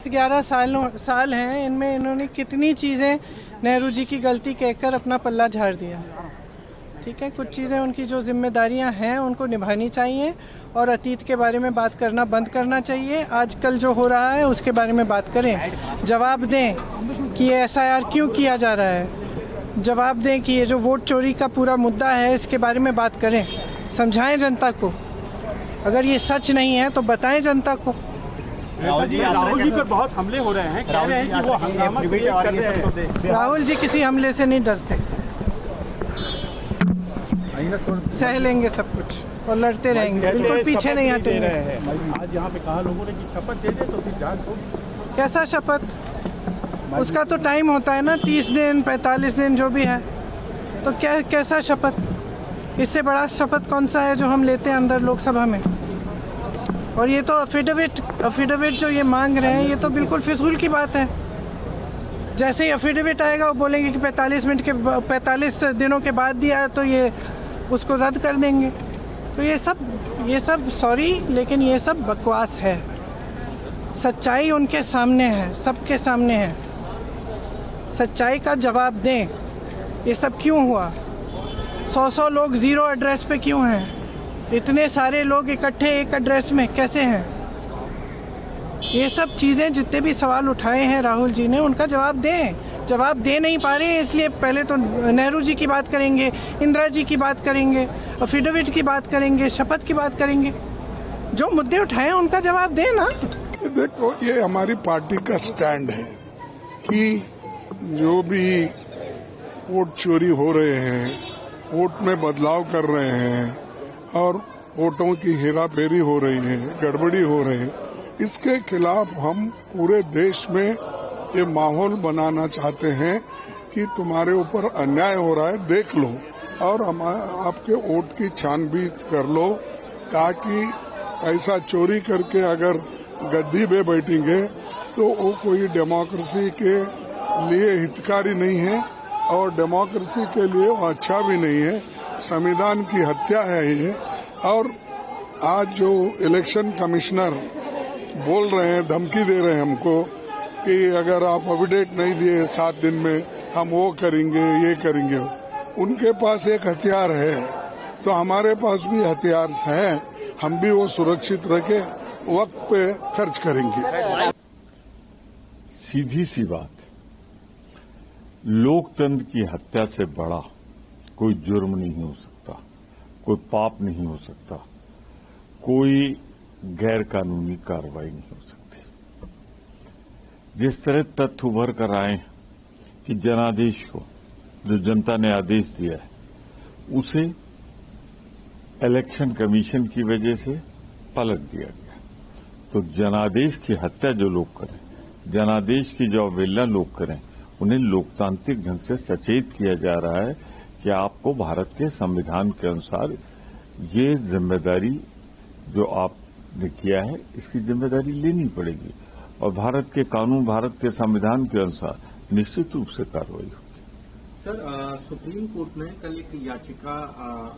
11 साल हैं, इनमें इन्होंने कितनी चीज़ें नेहरू जी की गलती कहकर अपना पल्ला झाड़ दिया। ठीक है, कुछ चीज़ें उनकी जो जिम्मेदारियां हैं उनको निभानी चाहिए और अतीत के बारे में बात करना बंद करना चाहिए। आजकल जो हो रहा है उसके बारे में बात करें, जवाब दें कि ये SIR क्यों किया जा रहा है, जवाब दें कि ये जो वोट चोरी का पूरा मुद्दा है इसके बारे में बात करें, समझाएं जनता को। अगर ये सच नहीं है तो बताएं जनता को। राहुल जी पर बहुत हमले हो रहे हैं, कह रहे हैं कि वो हंगामा क्रिएट कर रहे हैं। राहुल जी किसी हमले से नहीं डरते, सह लेंगे सब कुछ और लड़ते रहेंगे, बिल्कुल पीछे नहीं हटेंगे। आज यहाँ पे कहा लोगों ने कि शपथ ले ले तो फिर जांच होगी। कैसा शपथ? उसका तो टाइम होता है ना, 30 दिन 45 दिन जो भी है, तो क्या कैसा शपथ? इससे बड़ा शपथ कौन सा है जो हम लेते हैं अंदर लोकसभा में? और ये तो अफिडेविट जो ये मांग रहे हैं ये तो बिल्कुल फिजूल की बात है। जैसे ही अफिडेविट आएगा वो बोलेंगे कि 45 दिनों के बाद दिया है तो ये उसको रद्द कर देंगे। तो ये सब सॉरी लेकिन ये सब बकवास है। सच्चाई उनके सामने है, सबके सामने है। सच्चाई का जवाब दें। ये सब क्यों हुआ? 100 लोग जीरो एड्रेस पे क्यों हैं? इतने सारे लोग इकट्ठे एक एड्रेस में कैसे हैं? ये सब चीज़ें, जितने भी सवाल उठाए हैं राहुल जी ने, उनका जवाब दें। जवाब दे नहीं पा रहे हैं, इसलिए पहले तो नेहरू जी की बात करेंगे, इंदिरा जी की बात करेंगे, अफिडेविट की बात करेंगे, शपथ की बात करेंगे। जो मुद्दे उठाए हैं उनका जवाब दें ना। देखो, ये हमारी पार्टी का स्टैंड है कि जो भी वोट चोरी हो रहे हैं, वोट में बदलाव कर रहे हैं और वोटों की हेराफेरी हो रही है, गड़बड़ी हो रही है, इसके खिलाफ हम पूरे देश में ये माहौल बनाना चाहते हैं कि तुम्हारे ऊपर अन्याय हो रहा है, देख लो और आपके वोट की छानबीन कर लो, ताकि ऐसा चोरी करके अगर गद्दी पे बैठेंगे तो वो कोई डेमोक्रेसी के लिए हितकारी नहीं है और डेमोक्रेसी के लिए वो अच्छा भी नहीं है। संविधान की हत्या है ये। और आज जो इलेक्शन कमिश्नर बोल रहे हैं, धमकी दे रहे हैं हमको कि अगर आप एफिडेविट नहीं दिए 7 दिन में हम वो करेंगे ये करेंगे, उनके पास एक हथियार है तो हमारे पास भी हथियार है, हम भी वो सुरक्षित रखे वक्त पे खर्च करेंगे। सीधी सी बात, लोकतंत्र की हत्या से बड़ा कोई जुर्म नहीं हो सकता, कोई पाप नहीं हो सकता, कोई गैर कानूनी कार्रवाई नहीं हो सकती। जिस तरह तथ्य उभर कर आए कि जनादेश को, जो जनता ने आदेश दिया है, उसे इलेक्शन कमीशन की वजह से पलट दिया गया, तो जनादेश की हत्या जो लोग करें, जनादेश की जो अवहेलना लोग करें, उन्हें लोकतांत्रिक ढंग से सचेत किया जा रहा है कि आपको भारत के संविधान के अनुसार ये जिम्मेदारी जो आपने किया है, इसकी जिम्मेदारी लेनी पड़ेगी और भारत के कानून, भारत के संविधान के अनुसार निश्चित रूप से कार्रवाई होगी। सर, सुप्रीम कोर्ट में कल एक याचिका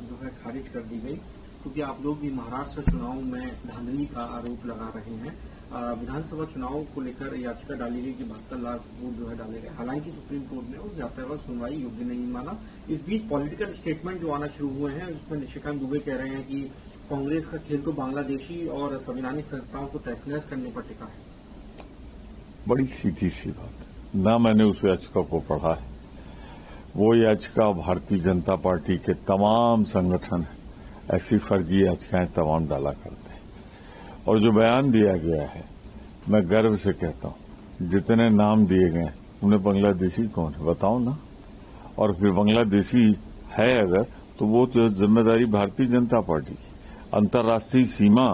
जो है खारिज कर दी गई, क्योंकि आप लोग भी महाराष्ट्र चुनाव में धांधली का आरोप लगा रहे हैं। विधानसभा चुनाव को लेकर याचिका डाली गई कि 72 लाख वोट जो है डाले गए। हालांकि सुप्रीम कोर्ट ने उस याचिका का सुनवाई योग्य नहीं माना। इस बीच पॉलिटिकल स्टेटमेंट जो आना शुरू हुए हैं, उसमें निशिकांत दुबे कह रहे हैं कि कांग्रेस का खेल तो बांग्लादेशी और संवैधानिक संस्थाओं को तहस-नहस करने पर टिका है। बड़ी सीधी सी बात है ना, मैंने उस याचिका को पढ़ा है। वो याचिका भारतीय जनता पार्टी के तमाम संगठन ऐसी फर्जी याचिकाएं तमाम डाला करते हैं और जो बयान दिया गया है, मैं गर्व से कहता हूं, जितने नाम दिए गए उन्हें बांग्लादेशी कौन है बताओ ना। और फिर बांग्लादेशी है अगर, तो वो जो जिम्मेदारी भारतीय जनता पार्टी की, अंतर्राष्ट्रीय सीमा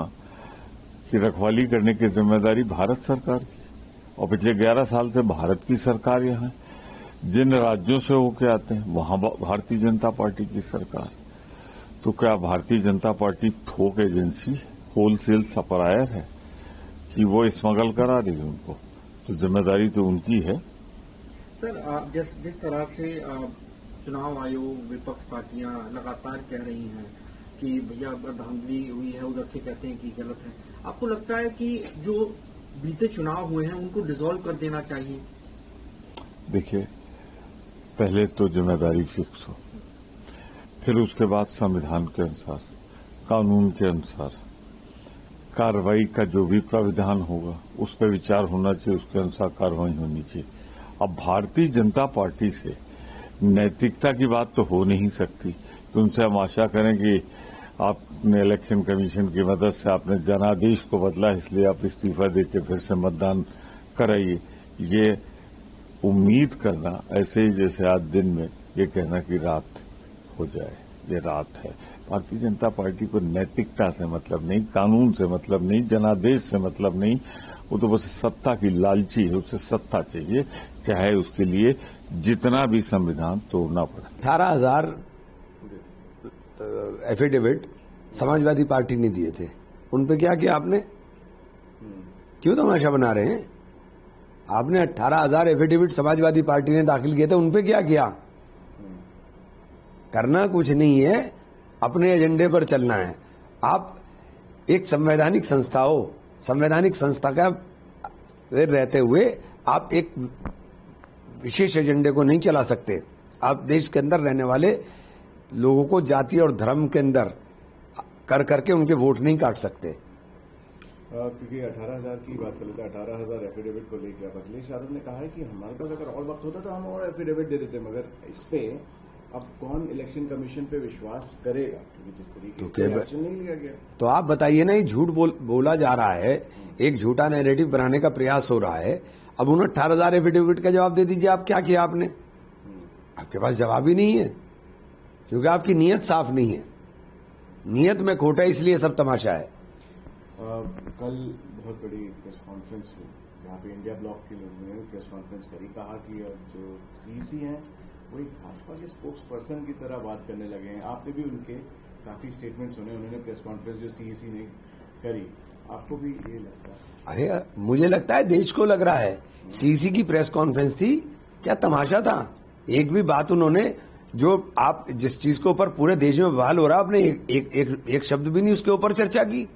की रखवाली करने की जिम्मेदारी भारत सरकार की, और पिछले 11 साल से भारत की सरकार यहाँ, जिन राज्यों से होके आते हैं वहां भारतीय जनता पार्टी की सरकार। तो क्या भारतीय जनता पार्टी थोक एजेंसी, होलसेल सप्लायर है कि वो स्मगल करा रही है उनको? तो जिम्मेदारी तो उनकी है। सर, जिस तरह से चुनाव आयोग, विपक्ष पार्टियां लगातार कह रही हैं कि भैया धांधली हुई है, उधर से कहते हैं कि गलत है, आपको लगता है कि जो बीते चुनाव हुए हैं उनको डिसॉल्व कर देना चाहिए? देखिए, पहले तो जिम्मेदारी फिक्स हो, फिर उसके बाद संविधान के अनुसार, कानून के अनुसार कार्रवाई का जो भी प्राविधान होगा उस पर विचार होना चाहिए, उसके अनुसार कार्रवाई होनी चाहिए। अब भारतीय जनता पार्टी से नैतिकता की बात तो हो नहीं सकती कि उनसे हम आशा करें कि आपने इलेक्शन कमीशन की मदद से आपने जनादेश को बदला, इसलिए आप इस्तीफा देके फिर से मतदान कराइए। ये उम्मीद करना ऐसे ही जैसे आज दिन में ये कहना कि रात हो जाए, ये रात है। भारतीय जनता पार्टी को नैतिकता से मतलब नहीं, कानून से मतलब नहीं, जनादेश से मतलब नहीं, वो तो बस सत्ता की लालची है, उसे सत्ता चाहिए, चाहे उसके लिए जितना भी संविधान तोड़ना पड़े। 18,000 एफिडेविट समाजवादी पार्टी ने दिए थे, उन पे क्या किया आपने? क्यों तमाशा बना रहे हैं? आपने 18,000 एफिडेविट समाजवादी पार्टी ने दाखिल किए थे, उन पे क्या किया? करना कुछ नहीं है, अपने एजेंडे पर चलना है। आप एक संवैधानिक संस्था हो, संवैधानिक संस्था का रहते हुए आप एक विशेष एजेंडे को नहीं चला सकते। आप देश के अंदर रहने वाले लोगों को जाति और धर्म के अंदर कर करके उनके वोट नहीं काट सकते। क्योंकि 18,000 की बात कर लेते हैं, 18,000 एफिडेविट को लेकर अखिलेश यादव ने कहा है कि हमारे पास अगर और वक्त होता तो हम और एफिडेविट दे देते, मगर इस पे अब कौन इलेक्शन कमीशन पे विश्वास करेगा, क्योंकि जिस तरीके से एक्शन नहीं लिया गया। तो आप बताइए ना, ये झूठ बोला जा रहा है, एक झूठा नैरेटिव बनाने का प्रयास हो रहा है। अब उन्हें 18,000 एफिडेविट का जवाब दे दीजिए, आप क्या किया आपने? आपके पास जवाब ही नहीं है, क्योंकि आपकी नीयत साफ नहीं है। नीयत में खोटा, इसलिए सब तमाशा है। कल बहुत बड़ी प्रेस कॉन्फ्रेंस हुई जहाँ पे इंडिया ब्लॉक के लोगों ने प्रेस कॉन्फ्रेंस करी, कहा कि जो सीईसी हैं वो एक भाजपा के स्पोक्स पर्सन की तरह बात करने लगे हैं। आपने भी उनके काफी स्टेटमेंट सुने, उन्होंने प्रेस कॉन्फ्रेंस जो सीईसी ने करी, आपको भी ये लगता है? अरे मुझे लगता है देश को लग रहा है। सीईसी की प्रेस कॉन्फ्रेंस थी, क्या तमाशा था? एक भी बात उन्होंने, जो आप जिस चीज के ऊपर पूरे देश में बवाल हो रहा है, आपने एक शब्द भी नहीं उसके ऊपर चर्चा की।